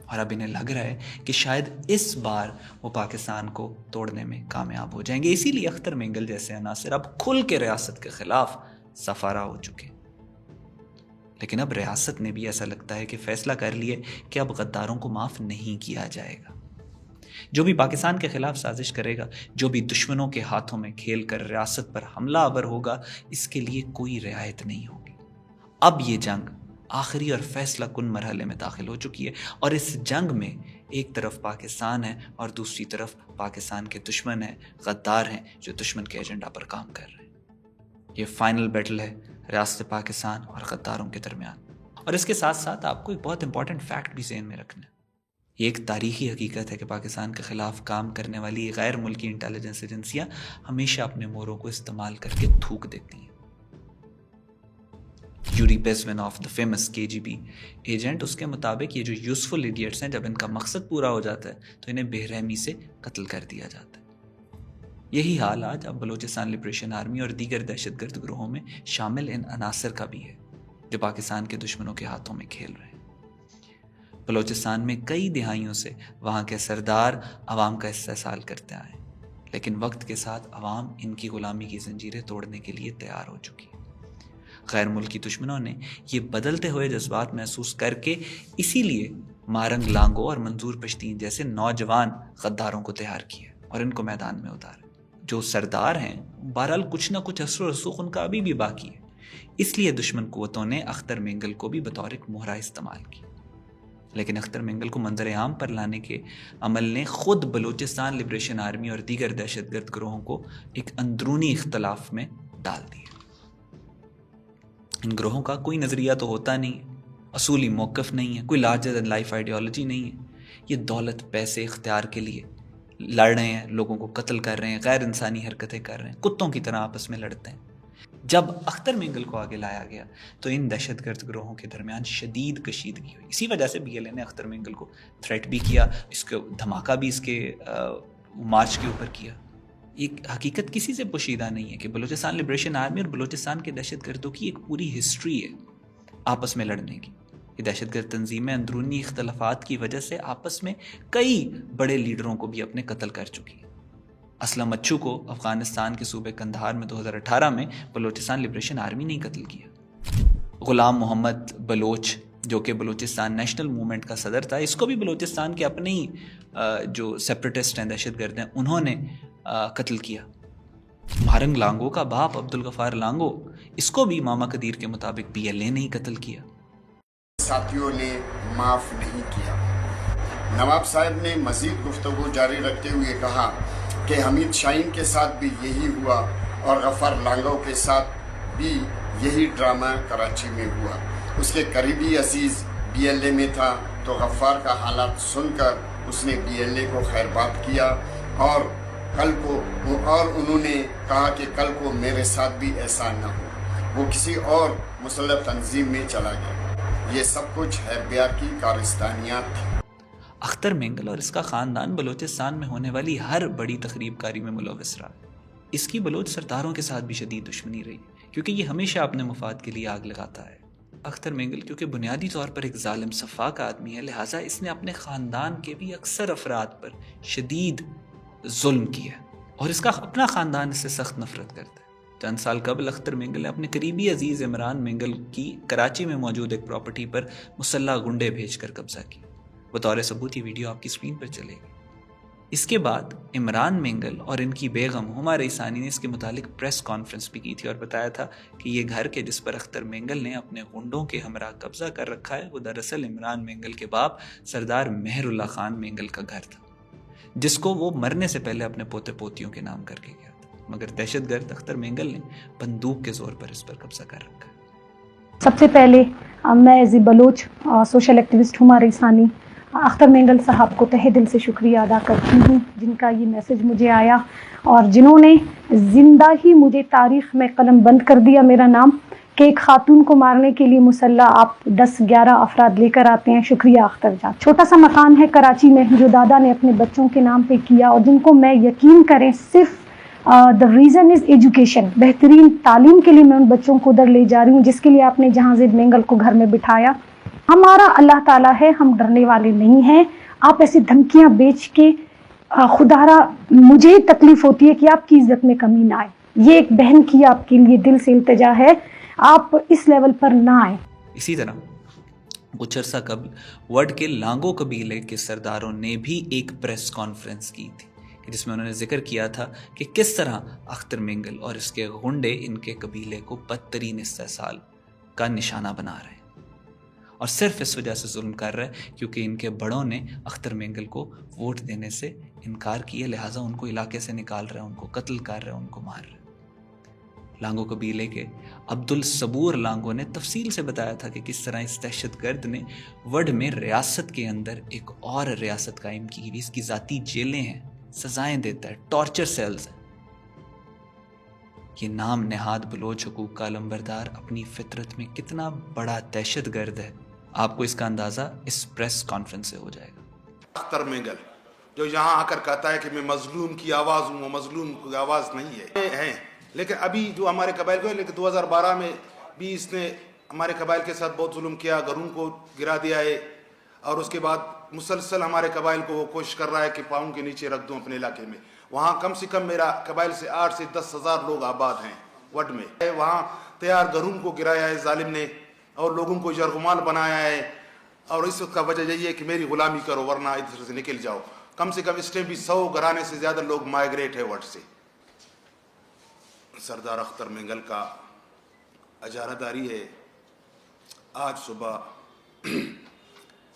اور اب انہیں لگ رہا ہے کہ شاید اس بار وہ پاکستان کو توڑنے میں کامیاب ہو جائیں گے. اسی لیے اختر مینگل جیسے عناصر اب کھل کے ریاست کے خلاف سفارہ ہو چکے. لیکن اب ریاست نے بھی ایسا لگتا ہے کہ فیصلہ کر لیے کہ اب غداروں کو معاف نہیں کیا جائے گا. جو بھی پاکستان کے خلاف سازش کرے گا، جو بھی دشمنوں کے ہاتھوں میں کھیل کر ریاست پر حملہ آور ہوگا، اس کے لیے کوئی رعایت نہیں ہوگی. اب یہ جنگ آخری اور فیصلہ کن مرحلے میں داخل ہو چکی ہے، اور اس جنگ میں ایک طرف پاکستان ہے اور دوسری طرف پاکستان کے دشمن ہیں، غدار ہیں جو دشمن کے ایجنڈا پر کام کر رہے ہیں. یہ فائنل بیٹل ہے ریاست پاکستان اور غداروں کے درمیان. اور اس کے ساتھ ساتھ آپ کو ایک بہت امپورٹنٹ فیکٹ بھی ذہن میں رکھنا ہے. یہ ایک تاریخی حقیقت ہے کہ پاکستان کے خلاف کام کرنے والی غیر ملکی انٹیلیجنس ایجنسیاں ہمیشہ اپنے موروں کو استعمال کر کے تھوک دیتی ہیں. یوری بیزمنوف دا فیمس KGB ایجنٹ، اس کے مطابق یہ جو یوزفل ایڈیٹس ہیں، جب ان کا مقصد پورا ہو جاتا ہے تو انہیں بے رحمی سے قتل کر دیا جاتا ہے. یہی حال آج اب بلوچستان لبریشن آرمی اور دیگر دہشت گرد گروہوں میں شامل ان عناصر کا بھی ہے جو پاکستان کے دشمنوں کے ہاتھوں میں کھیل رہے ہیں. بلوچستان میں کئی دہائیوں سے وہاں کے سردار عوام کا استحصال کرتے آئے ہیں، لیکن وقت کے ساتھ عوام ان کی غلامی کی زنجیریں توڑنے کے لیے تیار ہو چکی ہے. غیر ملکی دشمنوں نے یہ بدلتے ہوئے جذبات محسوس کر کے اسی لیے مارنگ لانگو اور منظور پشتین جیسے نوجوان غداروں کو تیار کیا اور ان کو میدان میں اتارا. جو سردار ہیں بہرحال کچھ نہ کچھ اثر و رسوخ ان کا ابھی بھی باقی ہے، اس لیے دشمن قوتوں نے اختر مینگل کو بھی بطور ایک مہرہ استعمال کی. لیکن اختر مینگل کو منظر عام پر لانے کے عمل نے خود بلوچستان لبریشن آرمی اور دیگر دہشت گرد گروہوں کو ایک اندرونی اختلاف میں ڈال دیا۔ ان گروہوں کا کوئی نظریہ تو ہوتا نہیں ہے، اصولی موقف نہیں ہے، کوئی لارجر دین لائف آئیڈیالوجی نہیں ہے۔ یہ دولت، پیسے، اختیار کے لیے لڑ رہے ہیں، لوگوں کو قتل کر رہے ہیں، غیر انسانی حرکتیں کر رہے ہیں، کتوں کی طرح آپس میں لڑتے ہیں۔ جب اختر مینگل کو آگے لایا گیا تو ان دہشت گرد گروہوں کے درمیان شدید کشیدگی ہوئی۔ اسی وجہ سے BLA نے اختر مینگل کو تھریٹ بھی کیا، اس کو دھماکہ بھی اس کے مارچ کے اوپر کیا۔ ایک حقیقت کسی سے پوشیدہ نہیں ہے کہ بلوچستان لبریشن آرمی اور بلوچستان کے دہشت گردوں کی ایک پوری ہسٹری ہے آپس میں لڑنے کی۔ یہ دہشت گرد تنظیمیں اندرونی اختلافات کی وجہ سے آپس میں کئی بڑے لیڈروں کو بھی اپنے قتل کر چکی ہیں۔ اسلم اچھو کو افغانستان کے صوبے قندھار میں 2018 میں بلوچستان لبریشن آرمی نے قتل کیا۔ غلام محمد بلوچ جو کہ بلوچستان نیشنل موومنٹ کا صدر تھا، اس کو بھی بلوچستان کے اپنے ہی جو سیپریٹسٹ ہیں، دہشت گرد ہیں، انہوں نے قتل کیا۔ مہرنگ لانگو کا باپ عبدالغفار لانگو، اس کو بھی ماما قدیر کے مطابق BLA نے ہی قتل کیا۔ ساتھیوں نے معاف نہیں کیا۔ نواب صاحب نے مزید گفتگو جاری رکھتے ہوئے کہا کہ حمید شاہین کے ساتھ بھی یہی ہوا اور غفار لانگو کے ساتھ بھی یہی ڈرامہ کراچی میں ہوا۔ اس کے قریبی عزیز BLA میں تھا تو غفار کا حالات سن کر اس نے BLA کو خیرباد کیا اور انہوں نے کہا کہ کل کو میرے ساتھ بھی ایسا نہ ہو۔ وہ کسی اور مسلح تنظیم میں چلا گیا۔ یہ سب کچھ حربیہ کی کارستانیات تھی۔ اختر مینگل اور اس کا خاندان بلوچستان میں ہونے والی ہر بڑی تقریب کاری میں ملوث رہا۔ اس کی بلوچ سرداروں کے ساتھ بھی شدید دشمنی رہی کیونکہ یہ ہمیشہ اپنے مفاد کے لیے آگ لگاتا ہے۔ اختر مینگل کیونکہ بنیادی طور پر ایک ظالم سفاک آدمی ہے، لہٰذا اس نے اپنے خاندان کے بھی اکثر افراد پر شدید ظلم کیا اور اس کا اپنا خاندان اس سے سخت نفرت کرتا ہے۔ چند سال قبل اختر مینگل نے اپنے قریبی عزیز عمران مینگل کی کراچی میں موجود ایک پراپرٹی پر مسلح گنڈے بھیج کر قبضہ کیا۔ بطور ثبوت یہ ویڈیو آپ کی اسکرین پر چلے گی۔ اس کے بعد عمران مینگل اور ان کی بیگم ہما رئیسانی نے اس کے متعلق پریس کانفرنس بھی کی تھی اور بتایا تھا کہ یہ گھر کے جس پر اختر مینگل نے اپنے غنڈوں کے ہمراہ قبضہ کر رکھا ہے وہ دراصل عمران مینگل کے باپ سردار مہر اللہ خان مینگل کا گھر تھا، جس کو وہ مرنے سے پہلے اپنے پوتے پوتیوں کے نام کر کے گیا تھا، مگر دہشت گرد اختر مینگل نے بندوق کے زور پر اس پر قبضہ کر رکھا ہے۔ سب سے پہلے میں as a Baloch social activist ہما رئیسانی اختر مینگل صاحب کو تہہ دل سے شکریہ ادا کرتی ہوں، جن کا یہ میسج مجھے آیا اور جنہوں نے زندہ ہی مجھے تاریخ میں قلم بند کر دیا میرا نام کہ ایک خاتون کو مارنے کے لیے مسلح آپ 10-11 افراد لے کر آتے ہیں۔ شکریہ اختر جان۔ چھوٹا سا مکان ہے کراچی میں جو دادا نے اپنے بچوں کے نام پہ کیا اور جن کو میں یقین کریں صرف دا ریزن از ایجوکیشن، بہترین تعلیم کے لیے میں ان بچوں کو ادھر لے جا رہی ہوں، جس کے لیے آپ نے جہاں زید مینگل کو گھر میں بٹھایا۔ ہمارا اللہ تعالیٰ ہے، ہم ڈرنے والے نہیں ہیں۔ آپ ایسی دھمکیاں بیچ کے خدارا مجھے تکلیف ہوتی ہے کہ آپ کی عزت میں کمی نہ آئے۔ یہ ایک بہن کی آپ کے لیے دل سے التجا ہے، آپ اس لیول پر نہ آئیں۔ اسی طرح کچھ عرصہ قبل وڈ کے لانگو قبیلے کے سرداروں نے بھی ایک پریس کانفرنس کی تھی جس میں انہوں نے ذکر کیا تھا کہ کس طرح اختر مینگل اور اس کے غنڈے ان کے قبیلے کو بدترین استحصال کا نشانہ بنا رہے ہیں اور صرف اس وجہ سے ظلم کر رہے ہیں کیونکہ ان کے بڑوں نے اختر مینگل کو ووٹ دینے سے انکار کیا، لہٰذا ان کو علاقے سے نکال رہے ہیں، ان کو قتل کر رہے ہیں، ان کو مار رہے ہیں۔ لانگو قبیلے کے عبدالصبور لانگو نے تفصیل سے بتایا تھا کہ کس طرح اس دہشت گرد نے وڈ میں ریاست کے اندر ایک اور ریاست قائم کی ہوئی، اس کی ذاتی جیلیں ہیں، سزائیں دیتا ہے، ٹارچر سیلز ہیں۔ یہ نام نہاد بلوچ حقوق کا علمبردار اپنی فطرت میں کتنا بڑا دہشت گرد ہے، آپ کو اس کا اندازہ اس پریس کانفرنس سے ہو جائے گا۔ اختر مینگل جو یہاں آ کر کہتا ہے کہ میں مظلوم کی آواز ہوں، وہ مظلوم کی آواز نہیں ہے، لیکن ابھی جو ہمارے قبائل کو، لیکن 2012 میں بھی اس نے ہمارے قبائل کے ساتھ بہت ظلم کیا، گھروں کو گرا دیا ہے اور اس کے بعد مسلسل ہمارے قبائل کو وہ کوشش کر رہا ہے کہ پاؤں کے نیچے رکھ دوں اپنے علاقے میں۔ وہاں کم سے کم میرا قبائل سے 8 سے 10 ہزار لوگ آباد ہیں وڈ میں، وہاں تیار گھروں کو گرایا ہے ظالم نے اور لوگوں کو یرغمال بنایا ہے، اور اس کا وجہ یہی ہے کہ میری غلامی کرو ورنہ ادھر سے نکل جاؤ۔ کم سے کم اس ٹائم بھی 100 گھرانے سے زیادہ لوگ مائیگریٹ ہے وڈ سے۔ سردار اختر مینگل کا اجارہ داری ہے۔ آج صبح